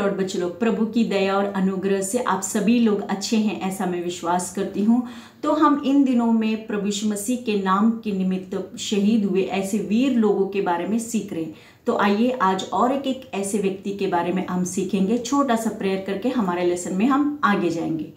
Lord बच्चे लोग, प्रभु की दया और अनुग्रह से आप सभी लोग अच्छे हैं ऐसा मैं विश्वास करती हूँ। तो हम इन दिनों में प्रभु यीशु मसीह के नाम के निमित्त शहीद हुए ऐसे वीर लोगों के बारे में सीख रहे हैं। तो आइए आज और एक ऐसे व्यक्ति के बारे में हम सीखेंगे। छोटा सा प्रेयर करके हमारे लेसन में हम आगे जाएंगे।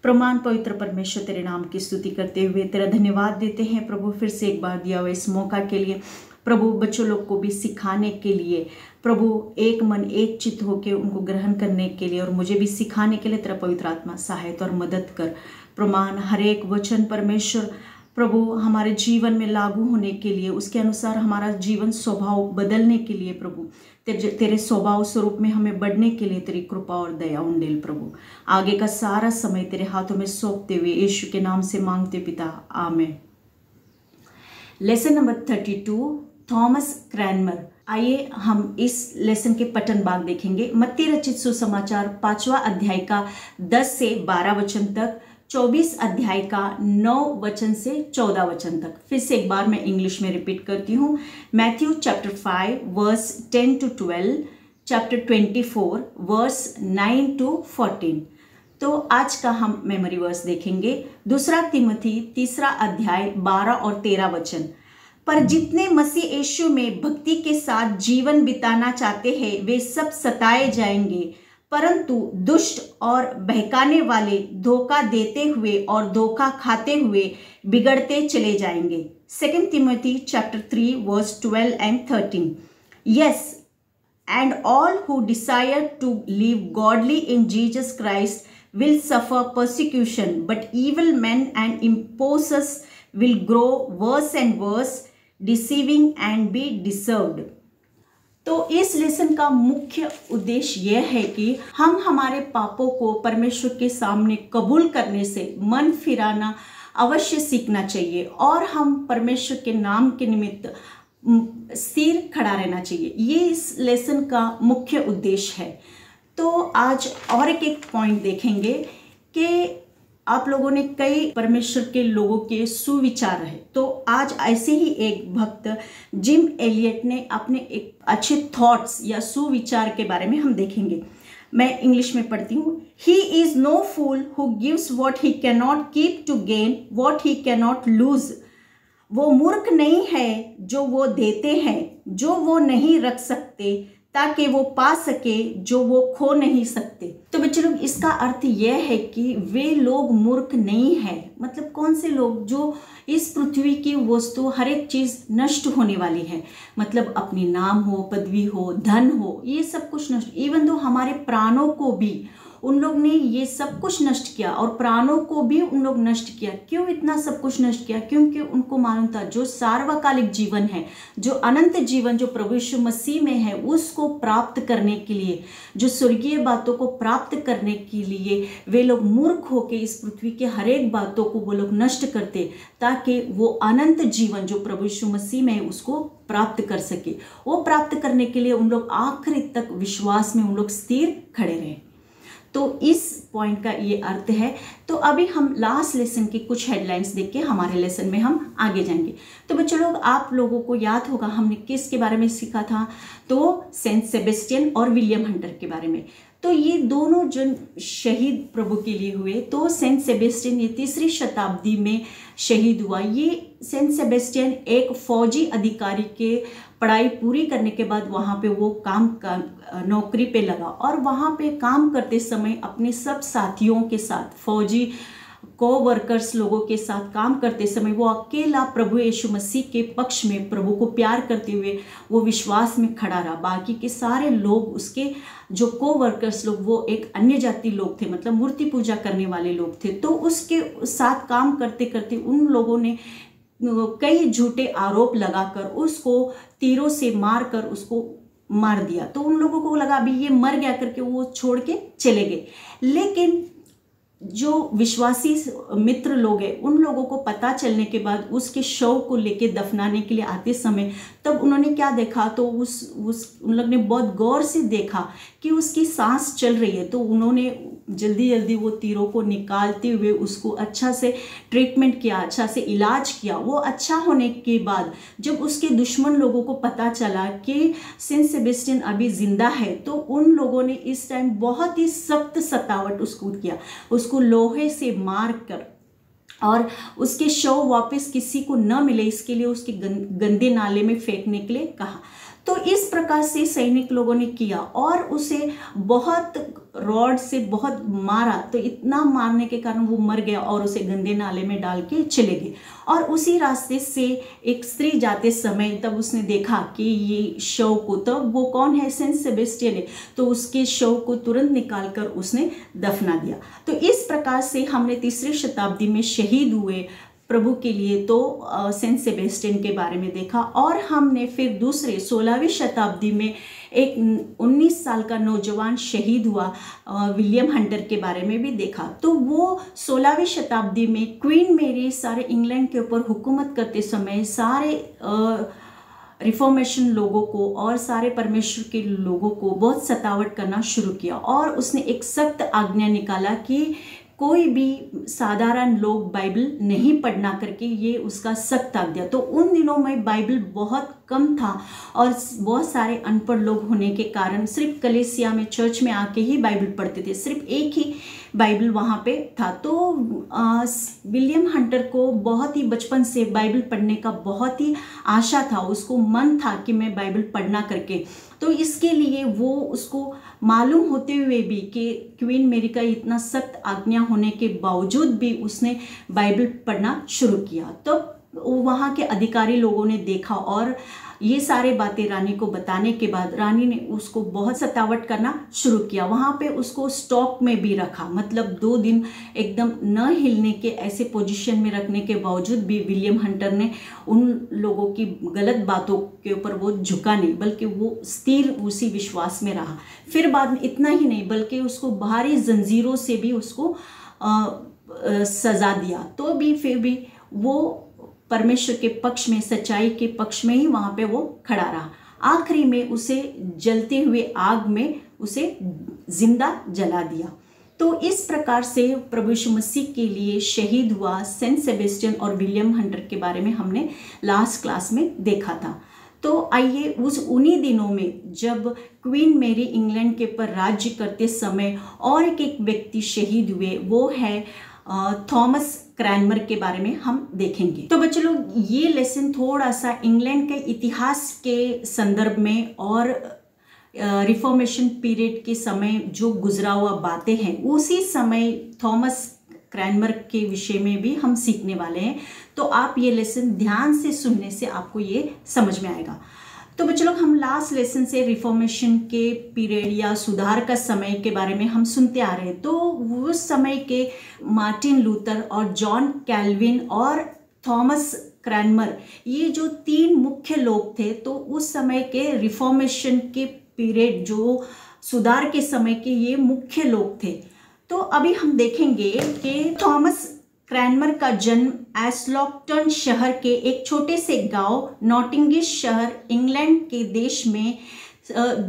प्रमाण पवित्र परमेश्वर, तेरे नाम की स्तुति करते हुए तेरा धन्यवाद देते हैं प्रभु, फिर से एक बार दिया हुआ इस मौका के लिए। प्रभु बच्चों लोग को भी सिखाने के लिए, प्रभु एक मन एक चित्त होकर उनको ग्रहण करने के लिए और मुझे भी सिखाने के लिए तेरा पवित्र आत्मा सहायता और मदद कर। प्रमाण हर एक वचन परमेश्वर प्रभु हमारे जीवन में लागू होने के लिए, उसके अनुसार हमारा जीवन स्वभाव बदलने के लिए प्रभु तेरे स्वभाव स्वरूप में हमें बढ़ने के लिए तेरी कृपा और दया उंडेल प्रभु। आगे का सारा समय तेरे हाथों में सौंपते हुए यीशु के नाम से मांगते पिता, आमीन। Lesson number 32, Thomas Cranmer. आइए हम इस लेसन के पठन भाग देखेंगे। मत्ती रचित सुसमाचार 5वां अध्याय का 10 से 12 वचन तक, 24 अध्याय का 9 वचन से 14 वचन तक। फिर से एक बार मैं इंग्लिश में रिपीट करती हूँ। Matthew chapter 5 verse 10 to 12, chapter 24 verse 9 to 14। तो आज का हम मेमोरी वर्स देखेंगे। दूसरा तिमोथी 3 अध्याय 12 और 13 वचन। पर जितने मसीह यीशु में भक्ति के साथ जीवन बिताना चाहते हैं वे सब सताए जाएंगे, परंतु दुष्ट और बहकाने वाले धोखा देते हुए और धोखा खाते हुए बिगड़ते चले जाएंगे। 2 Timothy chapter 3 verse 12 and 13। Yes, and all who desire to live godly in Jesus Christ will suffer persecution, but evil men and impostors will grow worse and worse, deceiving and be deceived। तो इस lesson का मुख्य उद्देश्य यह है कि हम हमारे पापों को परमेश्वर के सामने कबूल करने से मन फिराना अवश्य सीखना चाहिए और हम परमेश्वर के नाम के निमित्त स्थिर खड़ा रहना चाहिए। ये इस लेसन का मुख्य उद्देश्य है। तो आज और एक पॉइंट देखेंगे कि आप लोगों ने कई परमेश्वर के लोगों के सुविचार है। तो आज ऐसे ही एक भक्त जिम एलियट ने अपने एक अच्छे थॉट्स या सुविचार के बारे में हम देखेंगे। मैं इंग्लिश में पढ़ती हूँ। He is no fool who gives what he can not keep to gain what he can not lose. वो मूर्ख नहीं है जो वो देते हैं जो वो नहीं रख सकते ताकि वो पा सके जो वो खो नहीं सकते। तो बच्चे लोग, इसका अर्थ यह है कि वे लोग मूर्ख नहीं है। मतलब कौन से लोग? जो इस पृथ्वी की वस्तु हर एक चीज नष्ट होने वाली है। मतलब अपनी नाम हो, पदवी हो, धन हो, ये सब कुछ नष्ट। इवन तो हमारे प्राणों को भी उन लोग ने ये सब कुछ नष्ट किया और प्राणों को भी उन लोग नष्ट किया। क्यों इतना सब कुछ नष्ट किया? क्योंकि उनको मालूम था जो सार्वकालिक जीवन है, जो अनंत जीवन जो प्रभु यीशु मसीह में है, उसको प्राप्त करने के लिए, जो स्वर्गीय बातों को प्राप्त करने के लिए वे लोग मूर्ख होकर इस पृथ्वी के हर एक बातों को वो लोग नष्ट करते ताकि वो अनंत जीवन जो प्रभु यीशु मसीह में है उसको प्राप्त कर सके। वो प्राप्त करने के लिए उन लोग आखिरी तक विश्वास में उन लोग स्थिर खड़े रहे। तो इस पॉइंट का ये अर्थ है। तो अभी हम लास्ट लेसन की कुछ हेडलाइंस देख के हमारे लेसन में हम आगे जाएंगे। तो बच्चों लोग, आप लोगों को याद होगा हमने किसके बारे में सीखा था? तो सेंट सेबेस्टियन और विलियम हंटर के बारे में। तो ये दोनों जन शहीद प्रभु के लिए हुए। तो सेंट सेबेस्टियन ये 3री शताब्दी में शहीद हुआ। ये सेंट सेबेस्टियन एक फौजी अधिकारी के पढ़ाई पूरी करने के बाद वहाँ पे वो नौकरी पे लगा और वहाँ पे काम करते समय अपने सब साथियों के साथ, फौजी को-वर्कर्स लोगों के साथ काम करते समय वो अकेला प्रभु यीशु मसीह के पक्ष में प्रभु को प्यार करते हुए वो विश्वास में खड़ा रहा। बाकी के सारे लोग, उसके जो को-वर्कर्स लोग, वो एक अन्य जाति लोग थे, मतलब मूर्ति पूजा करने वाले लोग थे। तो उसके साथ काम करते करते उन लोगों ने कई झूठे आरोप लगाकर उसको तीरों से मारकर उसको मार दिया। तो उन लोगों को लगा अभी ये मर गया करके वो छोड़ के चले गए। लेकिन जो विश्वासी मित्र लोग हैं उन लोगों को पता चलने के बाद उसके शव को लेके दफनाने के लिए आते समय तब उन्होंने क्या देखा, तो उन लोग ने बहुत गौर से देखा कि उसकी सांस चल रही है। तो उन्होंने जल्दी जल्दी वो तीरों को निकालते हुए उसको अच्छा से ट्रीटमेंट किया, अच्छा से इलाज किया। वो अच्छा होने के बाद जब उसके दुश्मन लोगों को पता चला कि सेंट सेबेस्टियन अभी जिंदा है, तो उन लोगों ने इस टाइम बहुत ही सख्त सतावट उसको किया, उसको लोहे से मार कर, और उसके शव वापस किसी को न मिले इसके लिए उसके गंदे नाले में फेंकने के लिए कहा। तो इस प्रकार से सैनिक लोगों ने किया और उसे बहुत रॉड से बहुत मारा। तो इतना मारने के कारण वो मर गया और उसे गंदे नाले में डाल के चले गए। और उसी रास्ते से एक स्त्री जाते समय तब उसने देखा कि ये शव को, तब वो कौन है, सेंट सेबेस्टियन है, तो उसके शव को तुरंत निकाल कर उसने दफना दिया। तो इस प्रकार से हमने तीसरी शताब्दी में शहीद हुए प्रभु के लिए तो सेंट सेबेस्टियन के बारे में देखा। और हमने फिर दूसरे 16वीं शताब्दी में एक 19 साल का नौजवान शहीद हुआ विलियम हंटर के बारे में भी देखा। तो वो 16वीं शताब्दी में क्वीन मेरी सारे इंग्लैंड के ऊपर हुकूमत करते समय सारे रिफॉर्मेशन लोगों को और सारे परमेश्वर के लोगों को बहुत सतावट करना शुरू किया। और उसने एक सख्त आज्ञा निकाला कि कोई भी साधारण लोग बाइबल नहीं पढ़ना करके, ये उसका सख्त आज्ञा। तो उन दिनों में बाइबल बहुत कम था और बहुत सारे अनपढ़ लोग होने के कारण सिर्फ कलीसिया में, चर्च में आके ही बाइबल पढ़ते थे, सिर्फ एक ही बाइबल वहाँ पे था। तो विलियम हंटर को बहुत ही बचपन से बाइबल पढ़ने का बहुत ही आशा था, उसको मन था कि मैं बाइबल पढ़ना करके। तो इसके लिए वो उसको मालूम होते हुए भी कि क्वीन मेरी का इतना सख्त आज्ञा होने के बावजूद भी उसने बाइबल पढ़ना शुरू किया। तो वहाँ के अधिकारी लोगों ने देखा और ये सारे बातें रानी को बताने के बाद रानी ने उसको बहुत सतावट करना शुरू किया। वहाँ पे उसको स्टॉक में भी रखा, मतलब 2 दिन एकदम न हिलने के ऐसे पोजीशन में रखने के बावजूद भी विलियम हंटर ने उन लोगों की गलत बातों के ऊपर वो झुका नहीं, बल्कि वो स्थिर उसी विश्वास में रहा। फिर बाद में इतना ही नहीं बल्कि उसको बाहरी जंजीरों से भी उसको सजा दिया, तो भी फिर भी वो परमेश्वर के पक्ष में, सच्चाई के पक्ष में ही वहाँ पे वो खड़ा रहा। आखिरी में उसे जलते हुए आग में उसे जिंदा जला दिया। तो इस प्रकार से प्रभु यीशु मसीह के लिए शहीद हुआ सेंट सेबेस्टियन और विलियम हंटर के बारे में हमने लास्ट क्लास में देखा था। तो आइए उन्हीं दिनों में जब क्वीन मेरी इंग्लैंड के ऊपर राज्य करते समय और एक व्यक्ति शहीद हुए, वो है थॉमस क्रैनमर के बारे में हम देखेंगे। तो बच्चों लोग, ये लेसन थोड़ा सा इंग्लैंड के इतिहास के संदर्भ में और रिफॉर्मेशन पीरियड के समय जो गुजरा हुआ बातें हैं, उसी समय थॉमस क्रैनमर के विषय में भी हम सीखने वाले हैं। तो आप ये लेसन ध्यान से सुनने से आपको ये समझ में आएगा। तो बच्चों लोग, हम लास्ट लेसन से रिफॉर्मेशन के पीरियड या सुधार का समय के बारे में हम सुनते आ रहे हैं। तो उस समय के मार्टिन लूथर और जॉन कैल्विन और थॉमस क्रैनमर, ये जो 3 मुख्य लोग थे, तो उस समय के रिफॉर्मेशन के पीरियड जो सुधार के समय के ये मुख्य लोग थे। तो अभी हम देखेंगे कि थॉमस क्रैनमर का जन्म एस्लॉक्टन शहर के एक छोटे से गांव नॉटिंगिश शहर इंग्लैंड के देश में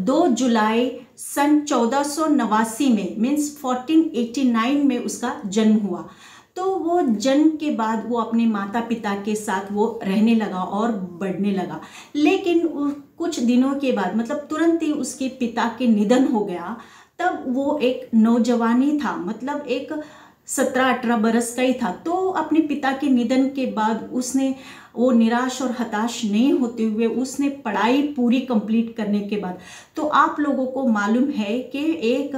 2 जुलाई सन 1489 में मीन्स 1489 में उसका जन्म हुआ। तो वो जन्म के बाद वो अपने माता पिता के साथ वो रहने लगा और बढ़ने लगा। लेकिन कुछ दिनों के बाद, मतलब तुरंत ही उसके पिता के निधन हो गया। तब वो एक नौजवानी था, मतलब एक 17-18 बरस का ही था। तो अपने पिता के निधन के बाद उसने वो निराश और हताश नहीं होते हुए उसने पढ़ाई पूरी कंप्लीट करने के बाद, तो आप लोगों को मालूम है कि एक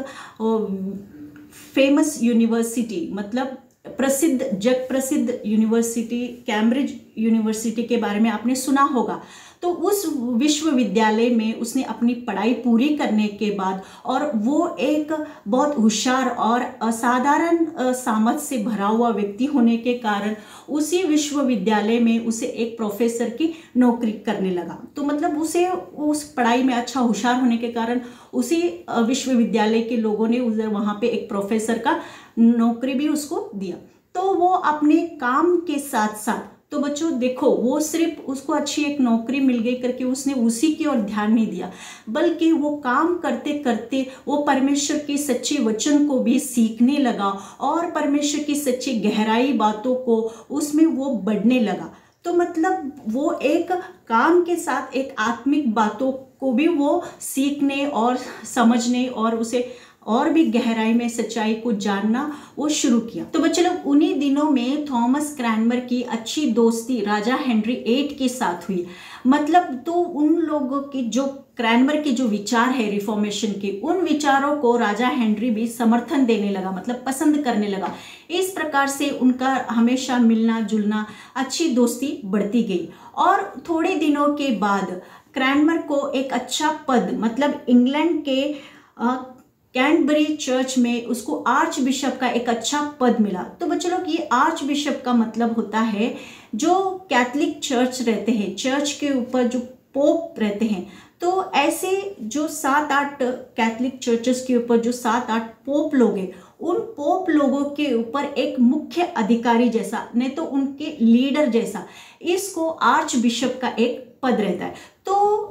फेमस यूनिवर्सिटी, मतलब प्रसिद्ध, जग प्रसिद्ध यूनिवर्सिटी कैम्ब्रिज यूनिवर्सिटी के बारे में आपने सुना होगा। तो उस विश्वविद्यालय में उसने अपनी पढ़ाई पूरी करने के बाद, और वो एक बहुत होशियार और असाधारण सामर्थ्य से भरा हुआ व्यक्ति होने के कारण उसी विश्वविद्यालय में उसे एक प्रोफेसर की नौकरी करने लगा। तो मतलब उसे उस पढ़ाई में अच्छा होशियार होने के कारण उसी विश्वविद्यालय के लोगों ने उसे वहाँ पे एक प्रोफेसर का नौकरी भी उसको दिया। तो वो अपने काम के साथ साथ, तो बच्चों देखो, वो सिर्फ उसको अच्छी एक नौकरी मिल गई करके उसने उसी की ओर ध्यान नहीं दिया, बल्कि वो काम करते करते वो परमेश्वर के सच्चे वचन को भी सीखने लगा और परमेश्वर की सच्ची गहराई बातों को उसमें वो बढ़ने लगा। तो मतलब वो एक काम के साथ एक आत्मिक बातों को भी वो सीखने और समझने और उसे और भी गहराई में सच्चाई को जानना वो शुरू किया। तो बच्चे लोग, उन्हीं दिनों में थॉमस क्रैनमर की अच्छी दोस्ती राजा हेनरी VIII के साथ हुई। मतलब तो उन लोगों की जो क्रैनमर के जो विचार है रिफॉर्मेशन के, उन विचारों को राजा हेनरी भी समर्थन देने लगा, मतलब पसंद करने लगा। इस प्रकार से उनका हमेशा मिलना जुलना, अच्छी दोस्ती बढ़ती गई। और थोड़े दिनों के बाद क्रैनमर को एक अच्छा पद, मतलब इंग्लैंड के कैंटबरी चर्च में उसको आर्च बिशप का एक अच्छा पद मिला। तो बच्चों लोग, ये आर्च बिशप का मतलब होता है जो कैथलिक चर्च रहते हैं, चर्च के ऊपर जो पोप रहते हैं। तो ऐसे जो 7-8 कैथलिक चर्चेस के ऊपर जो 7-8 पोप लोग हैं, उन पोप लोगों के ऊपर एक मुख्य अधिकारी जैसा, नहीं तो उनके लीडर जैसा, इसको आर्च बिशप का एक पद रहता है। तो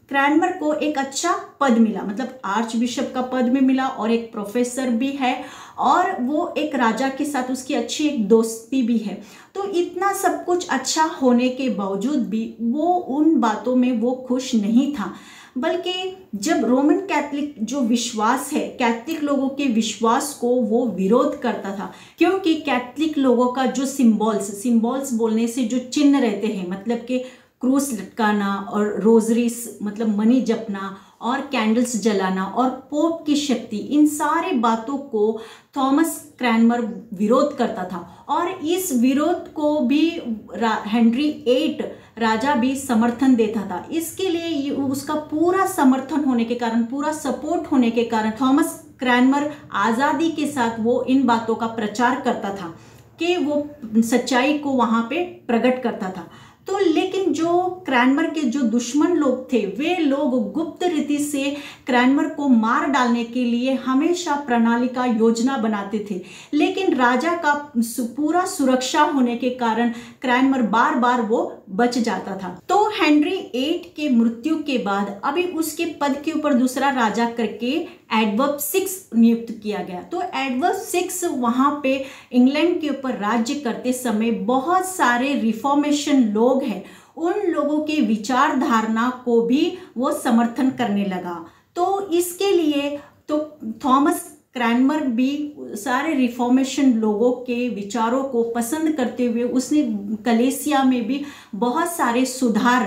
क्रैनमर को एक अच्छा पद मिला, मतलब आर्च बिशप का पद भी मिला और एक प्रोफेसर भी है, और वो एक राजा के साथ उसकी अच्छी एक दोस्ती भी है। तो इतना सब कुछ अच्छा होने के बावजूद भी वो उन बातों में वो खुश नहीं था, बल्कि जब रोमन कैथलिक जो विश्वास है, कैथलिक लोगों के विश्वास को वो विरोध करता था, क्योंकि कैथलिक लोगों का जो सिंबल्स बोलने से जो चिन्ह रहते हैं, मतलब कि क्रूस लटकाना और रोजरीस मतलब मनी जपना और कैंडल्स जलाना और पोप की शक्ति, इन सारे बातों को थॉमस क्रैनमर विरोध करता था। और इस विरोध को भी हेनरी VIII राजा भी समर्थन देता था। इसके लिए उसका पूरा समर्थन होने के कारण, पूरा सपोर्ट होने के कारण थॉमस क्रैनमर आज़ादी के साथ वो इन बातों का प्रचार करता था कि वो सच्चाई को वहाँ पे प्रकट करता था। तो लेकिन जो क्रैनमर के जो दुश्मन लोग थे, वे लोग गुप्त रीति से क्रैनमर को मार डालने के लिए हमेशा प्रणाली का योजना बनाते थे, लेकिन राजा का पूरा सुरक्षा होने के कारण क्रैनमर बार बार वो बच जाता था। तो हेनरी VIII के मृत्यु के बाद अभी उसके पद के ऊपर दूसरा राजा करके एडवर्ड VI नियुक्त किया गया। तो एडवर्ड VI वहाँ पे इंग्लैंड के ऊपर राज्य करते समय बहुत सारे रिफॉर्मेशन लोग हैं, उन लोगों के विचार धारणा को भी वो समर्थन करने लगा। तो इसके लिए तो थॉमस क्रैनमर भी सारे रिफॉर्मेशन लोगों के विचारों को पसंद करते हुए उसने कलेसिया में भी बहुत सारे सुधार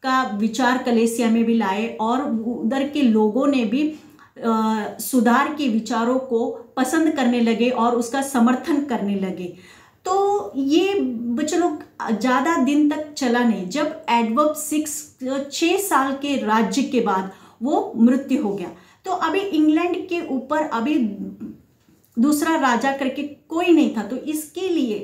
का विचार कलेसिया में भी लाए, और उधर के लोगों ने भी सुधार के विचारों को पसंद करने लगे और उसका समर्थन करने लगे। तो ये बच्चे लोग ज़्यादा दिन तक चला नहीं। जब एडवर्ड VI 6 साल के राज्य के बाद वो मृत्यु हो गया, तो अभी इंग्लैंड के ऊपर अभी दूसरा राजा करके कोई नहीं था। तो इसके लिए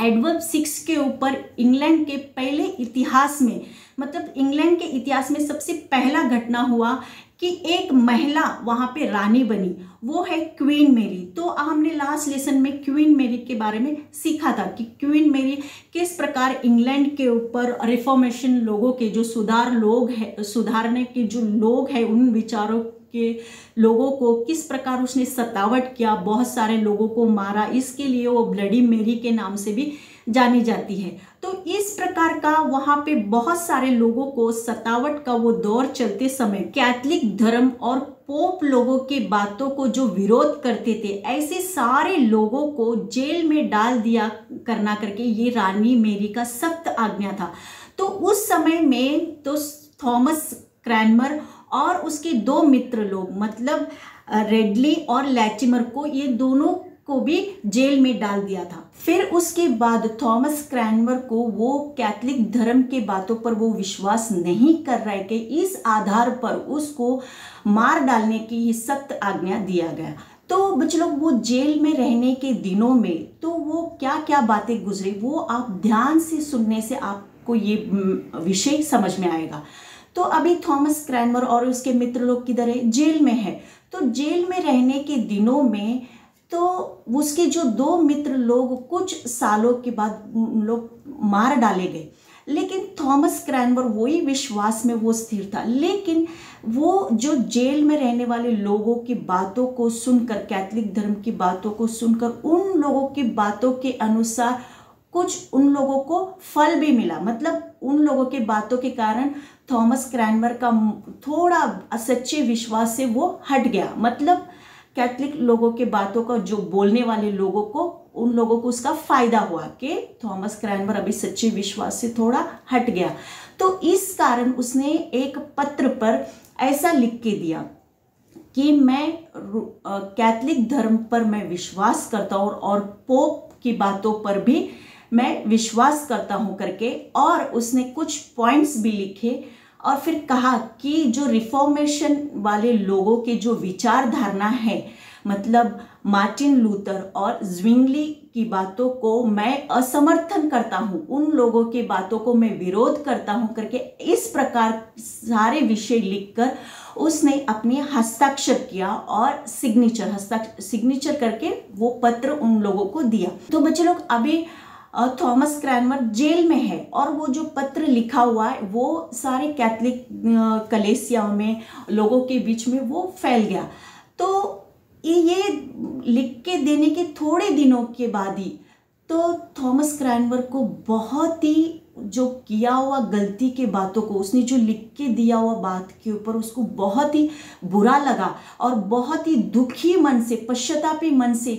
एडवर्ड VI के ऊपर इंग्लैंड के पहले इतिहास में, मतलब इंग्लैंड के इतिहास में सबसे पहला घटना हुआ कि एक महिला वहाँ पे रानी बनी, वो है क्वीन मेरी। तो हमने लास्ट लेसन में क्वीन मेरी के बारे में सीखा था कि क्वीन मेरी किस प्रकार इंग्लैंड के ऊपर रिफॉर्मेशन लोगों के जो सुधारने के जो लोग हैं, उन विचारों के लोगों को किस प्रकार उसने सतावट किया, बहुत सारे लोगों को मारा। इसके लिए वो ब्लडी मेरी के नाम से भी जानी जाती है। तो इस प्रकार का वहाँ पे बहुत सारे लोगों को सतावट का वो दौर चलते समय कैथलिक धर्म और पोप लोगों के बातों को जो विरोध करते थे, ऐसे सारे लोगों को जेल में डाल दिया करना करके ये रानी मेरी का सख्त आज्ञा था। तो उस समय में तो थॉमस क्रैनमर और उसके 2 मित्र लोग, मतलब रेडली और लैटिमर को, ये दोनों को भी जेल में डाल दिया था। फिर उसके बाद थॉमस क्रैनवर को वो कैथलिक धर्म के बातों पर वो विश्वास नहीं कर रहे थे, इस आधार पर उसको मार डालने की सख्त आज्ञा दिया गया। तो बच्चे लोग, वो जेल में रहने के दिनों में तो वो क्या क्या बातें गुजरी, वो आप ध्यान से सुनने से आपको ये विषय समझ में आएगा। तो अभी थॉमस क्रैनवर और उसके मित्र लोग किधर है? जेल में है। तो जेल में रहने के दिनों में तो उसके जो 2 मित्र लोग कुछ सालों के बाद लोग मार डाले गए, लेकिन थॉमस क्रैनवर वही विश्वास में वो स्थिर था। लेकिन वो जो जेल में रहने वाले लोगों की बातों को सुनकर, कैथलिक धर्म की बातों को सुनकर, उन लोगों की बातों के अनुसार कुछ उन लोगों को फल भी मिला। मतलब उन लोगों की बातों के कारण थॉमस क्रैनवर का थोड़ा सच्चे विश्वास से वो हट गया। मतलब कैथलिक लोगों के बातों का जो बोलने वाले लोगों को, उन लोगों को उसका फायदा हुआ कि थॉमस क्रैनवर अभी सच्चे विश्वास से थोड़ा हट गया। तो इस कारण उसने एक पत्र पर ऐसा लिख के दिया कि मैं कैथलिक धर्म पर मैं विश्वास करता हूँ और पोप की बातों पर भी मैं विश्वास करता हूँ करके, और उसने कुछ पॉइंट्स भी लिखे और फिर कहा कि जो रिफॉर्मेशन वाले लोगों के जो विचारधारा है, मतलब मार्टिन लूथर और ज्विंगली की बातों को मैं असमर्थन करता हूँ, उन लोगों की बातों को मैं विरोध करता हूँ करके, इस प्रकार सारे विषय लिखकर उसने अपने हस्ताक्षर किया और सिग्नेचर करके वो पत्र उन लोगों को दिया। तो बच्चे लोग, अभी थॉमस क्रैनवर जेल में है और वो जो पत्र लिखा हुआ है वो सारे कैथलिक कलीसियाओं में, लोगों के बीच में वो फैल गया। तो ये लिख के देने के थोड़े दिनों के बाद ही तो थॉमस क्रैनवर को बहुत ही जो किया हुआ गलती के बातों को, उसने जो लिख के दिया हुआ बात के ऊपर उसको बहुत ही बुरा लगा और बहुत ही दुखी मन से, पश्चातापी मन से,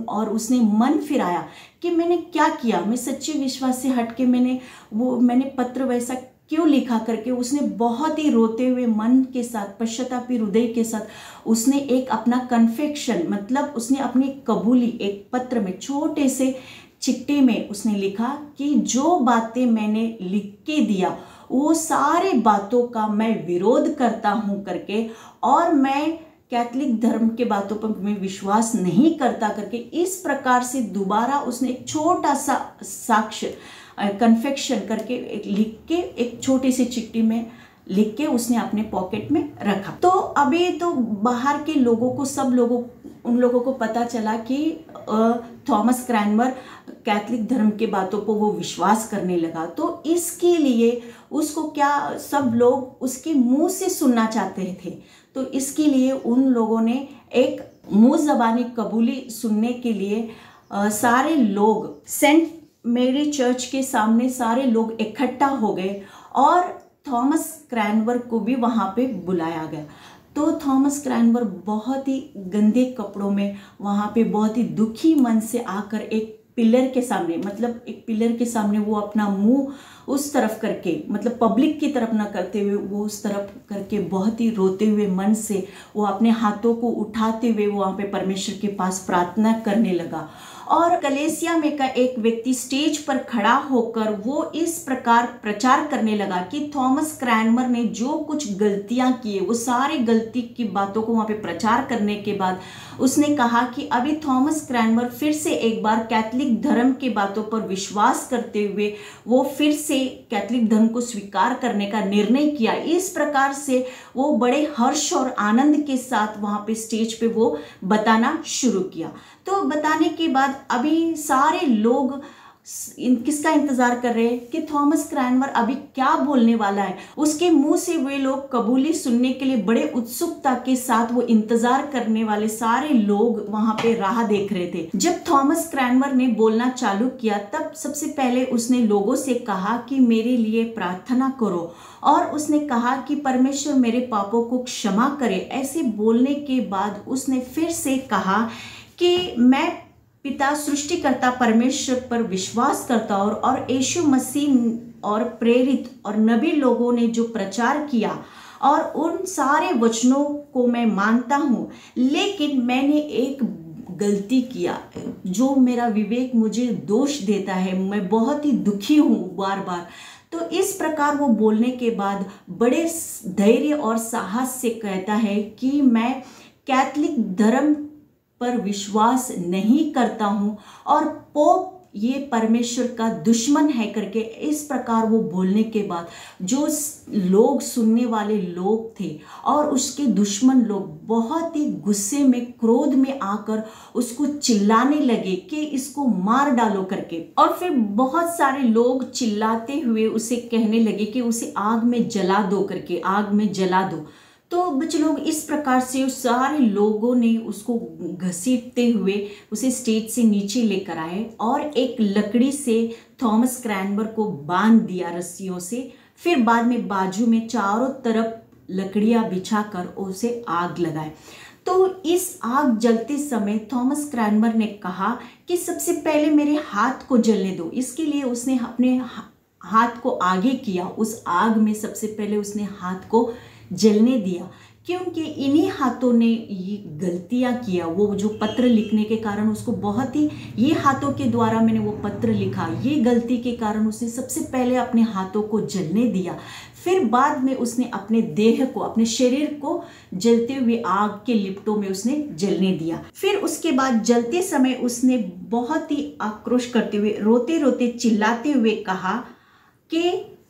और उसने मन फिराया कि मैंने क्या किया, मैं सच्चे विश्वास से हट के मैंने पत्र वैसा क्यों लिखा करके उसने बहुत ही रोते हुए मन के साथ, पश्चातापी हृदय के साथ उसने एक अपना कन्फेक्शन, मतलब उसने अपनी कबूली एक पत्र में, छोटे से चिट्ठी में उसने लिखा कि जो बातें मैंने लिख के दिया वो सारे बातों का मैं विरोध करता हूँ करके, और मैं कैथलिक धर्म के बातों पर मैं विश्वास नहीं करता करके, इस प्रकार से दोबारा उसने एक छोटा सा साक्ष्य कन्फेक्शन करके लिख के एक छोटी सी चिट्ठी में लिख के उसने अपने पॉकेट में रखा। तो अभी तो बाहर के लोगों को, सब लोगों, उन लोगों को पता चला कि थॉमस क्रैनवर कैथलिक धर्म के बातों को वो विश्वास करने लगा। तो इसके लिए उसको क्या, सब लोग उसके मुंह से सुनना चाहते थे। तो इसके लिए उन लोगों ने एक मुंह ज़बानी कबूली सुनने के लिए सारे लोग सेंट मेरी चर्च के सामने सारे लोग इकट्ठा हो गए और थॉमस क्रैनवर को भी वहाँ पे बुलाया गया। तो थॉमस क्रैनवर बहुत ही गंदे कपड़ों में वहाँ पे बहुत ही दुखी मन से आकर एक पिलर के सामने, मतलब एक पिलर के सामने वो अपना मुंह उस तरफ करके, मतलब पब्लिक की तरफ ना करते हुए वो उस तरफ करके बहुत ही रोते हुए मन से वो अपने हाथों को उठाते हुए वहाँ पे परमेश्वर के पास प्रार्थना करने लगा। और कलीसिया में का एक व्यक्ति स्टेज पर खड़ा होकर वो इस प्रकार प्रचार करने लगा कि थॉमस क्रैनवर ने जो कुछ गलतियां की, वो सारी गलती की बातों को वहाँ पे प्रचार करने के बाद उसने कहा कि अभी थॉमस क्रैनवर फिर से एक बार कैथलिक धर्म की बातों पर विश्वास करते हुए वो फिर से कैथलिक धर्म को स्वीकार करने का निर्णय किया। इस प्रकार से वो बड़े हर्ष और आनंद के साथ वहाँ पे स्टेज पे वो बताना शुरू किया। तो बताने के बाद अभी सारे लोग किसका इंतजार कर रहे हैं कि थॉमस क्रैनवर अभी क्या बोलने वाला है। उसके मुंह से वे लोग कबूली सुनने के लिए बड़े उत्सुकता के साथ वो इंतजार करने वाले सारे लोग वहां पे राह देख रहे थे। जब थॉमस क्रैनवर ने बोलना चालू किया तब सबसे पहले उसने लोगों से कहा कि मेरे लिए प्रार्थना करो, और उसने कहा कि परमेश्वर मेरे पापों को क्षमा करे। ऐसे बोलने के बाद उसने फिर से कहा कि मैं पिता सृष्टिकर्ता परमेश्वर पर विश्वास करता हूं और यीशु मसीह और प्रेरित और नबी लोगों ने जो प्रचार किया और उन सारे वचनों को मैं मानता हूं, लेकिन मैंने एक गलती किया, जो मेरा विवेक मुझे दोष देता है, मैं बहुत ही दुखी हूँ बार बार। तो इस प्रकार वो बोलने के बाद बड़े धैर्य और साहस से कहता है कि मैं कैथलिक धर्म पर विश्वास नहीं करता हूँ और पोप ये परमेश्वर का दुश्मन है करके इस प्रकार वो बोलने के बाद जो लोग, सुनने वाले लोग थे और उसके दुश्मन लोग बहुत ही गुस्से में, क्रोध में आकर उसको चिल्लाने लगे कि इसको मार डालो करके। और फिर बहुत सारे लोग चिल्लाते हुए उसे कहने लगे कि उसे आग में जला दो करके, आग में जला दो। तो बच्चे लोग इस प्रकार से उस सारे लोगों ने उसको घसीटते हुए उसे स्टेज से नीचे लेकर आए और एक लकड़ी से थॉमस क्रैनबर को बांध दिया रस्सियों से। फिर बाद में बाजू में चारों तरफ लकड़ियां बिछाकर उसे आग लगाए। तो इस आग जलते समय थॉमस क्रैनबर ने कहा कि सबसे पहले मेरे हाथ को जलने दो। इसके लिए उसने अपने हाथ को आगे किया, उस आग में सबसे पहले उसने हाथ को जलने दिया, क्योंकि इन्हीं हाथों ने ये गलतियां किया। वो जो पत्र लिखने के कारण उसको बहुत ही, ये हाथों के द्वारा मैंने वो पत्र लिखा, ये गलती के कारण उसने सबसे पहले अपने हाथों को जलने दिया। फिर बाद में उसने अपने देह को, अपने शरीर को जलते हुए आग के लिपटों में उसने जलने दिया। फिर उसके बाद जलते समय उसने बहुत ही आक्रोश करते हुए, रोते रोते, चिल्लाते हुए कहा कि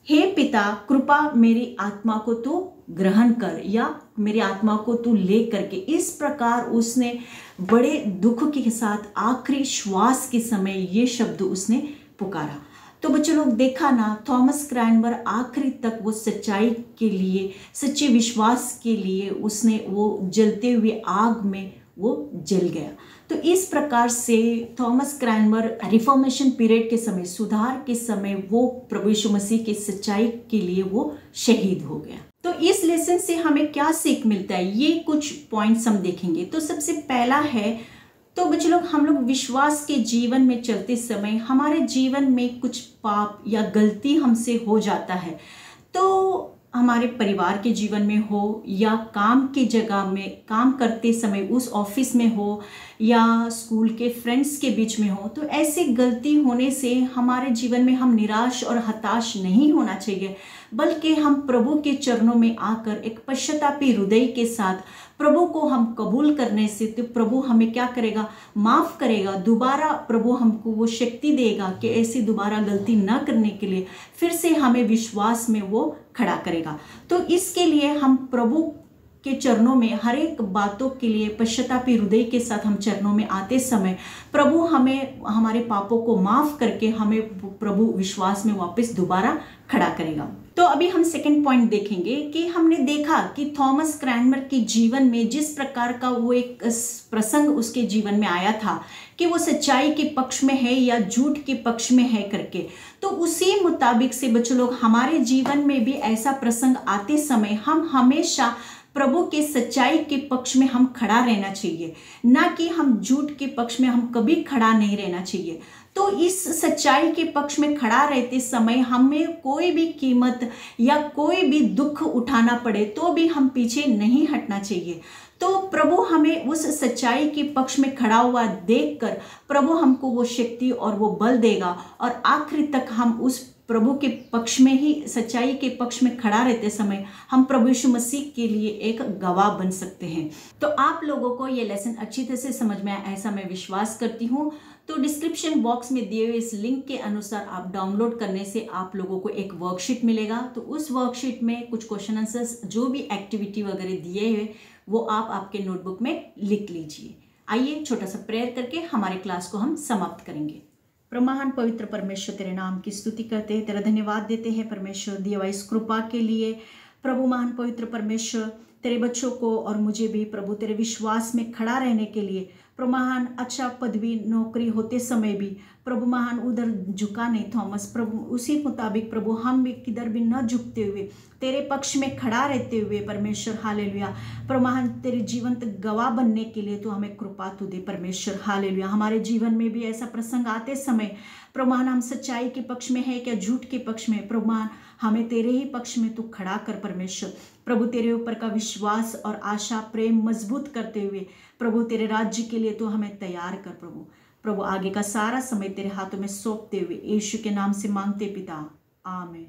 हे पिता, कृपा मेरी आत्मा को तू ग्रहण कर, या मेरी आत्मा को तू ले करके। इस प्रकार उसने बड़े दुख के साथ आखिरी श्वास के समय ये शब्द उसने पुकारा। तो बच्चों लोग देखा ना, थॉमस क्रैनबर आखिरी तक वो सच्चाई के लिए, सच्चे विश्वास के लिए उसने वो जलते हुए आग में वो जल गया। तो इस प्रकार से थॉमस क्रैनबर रिफॉर्मेशन पीरियड के समय, सुधार के समय, वो प्रभु यीशु मसीह की सच्चाई के लिए वो शहीद हो गया। तो इस लेसन से हमें क्या सीख मिलता है, ये कुछ पॉइंट्स हम देखेंगे। तो सबसे पहला है, तो बच्चे लोग, हम लोग विश्वास के जीवन में चलते समय हमारे जीवन में कुछ पाप या गलती हमसे हो जाता है, तो हमारे परिवार के जीवन में हो या काम की जगह में काम करते समय उस ऑफिस में हो या स्कूल के फ्रेंड्स के बीच में हो, तो ऐसी गलती होने से हमारे जीवन में हम निराश और हताश नहीं होना चाहिए, बल्कि हम प्रभु के चरणों में आकर एक पश्चातापी हृदय के साथ प्रभु को हम कबूल करने से, तो प्रभु हमें क्या करेगा, माफ़ करेगा। दोबारा प्रभु हमको वो शक्ति देगा कि ऐसी दोबारा गलती न करने के लिए, फिर से हमें विश्वास में वो खड़ा करेगा। तो इसके लिए हम प्रभु के चरणों में हर एक बातों के लिए पश्चातापी हृदय के साथ हम चरणों में आते समय प्रभु हमें हमारे पापों को माफ़ करके हमें प्रभु विश्वास में वापस दोबारा खड़ा करेगा। तो अभी हम सेकंड पॉइंट देखेंगे कि हमने देखा कि थॉमस क्रैनबर के जीवन में जिस प्रकार का वो एक प्रसंग उसके जीवन में आया था कि वो सच्चाई के पक्ष में है या झूठ के पक्ष में है करके, तो उसी मुताबिक से बच्चों लोग हमारे जीवन में भी ऐसा प्रसंग आते समय हम हमेशा प्रभु के सच्चाई के पक्ष में हम खड़ा रहना चाहिए, ना कि हम झूठ के पक्ष में हम कभी खड़ा नहीं रहना चाहिए। तो इस सच्चाई के पक्ष में खड़ा रहते समय हमें कोई भी कीमत या कोई भी दुख उठाना पड़े तो भी हम पीछे नहीं हटना चाहिए। तो प्रभु हमें उस सच्चाई के पक्ष में खड़ा हुआ देखकर प्रभु हमको वो शक्ति और वो बल देगा और आखिरी तक हम उस प्रभु के पक्ष में ही, सच्चाई के पक्ष में खड़ा रहते समय हम प्रभु यीशु मसीह के लिए एक गवाह बन सकते हैं। तो आप लोगों को ये लेसन अच्छी तरह से समझ में आया, ऐसा मैं विश्वास करती हूँ। तो डिस्क्रिप्शन बॉक्स में दिए हुए इस लिंक के अनुसार आप डाउनलोड करने से आप लोगों को एक वर्कशीट मिलेगा। तो उस वर्कशीट में कुछ क्वेश्चन आंसर्स, जो भी एक्टिविटी वगैरह दिए हुए, वो आप आपके नोटबुक में लिख लीजिए। आइए छोटा सा प्रेयर करके हमारे क्लास को हम समाप्त करेंगे। प्रमहान पवित्र परमेश्वर, तेरे नाम की स्तुति करते हैं, तेरा धन्यवाद देते हैं परमेश्वर, दिया इस कृपा के लिए। प्रभु महान पवित्र परमेश्वर, तेरे बच्चों को और मुझे भी प्रभु तेरे विश्वास में खड़ा रहने के लिए, प्रभु महान अच्छा पदवी नौकरी होते समय भी प्रभु महान उधर झुका नहीं थॉमस, प्रभु उसी मुताबिक प्रभु हम भी किधर भी न झुकते हुए तेरे पक्ष में खड़ा रहते हुए परमेश्वर, हालेलुया, प्रभु महान तेरे जीवंत गवाह बनने के लिए तो हमें कृपा तू दे परमेश्वर, हालेलुया। हमारे जीवन में भी ऐसा प्रसंग आते समय प्रभु महान हम सच्चाई के पक्ष में है क्या झूठ के पक्ष में, प्रभु महान हमें तेरे ही पक्ष में तू खड़ा कर परमेश्वर। प्रभु तेरे ऊपर का विश्वास और आशा प्रेम मजबूत करते हुए प्रभु तेरे राज्य के लिए तू हमें तैयार कर प्रभु। प्रभु आगे का सारा समय तेरे हाथों में सौंपते हुए यीशु के नाम से मांगते पिता, आमीन।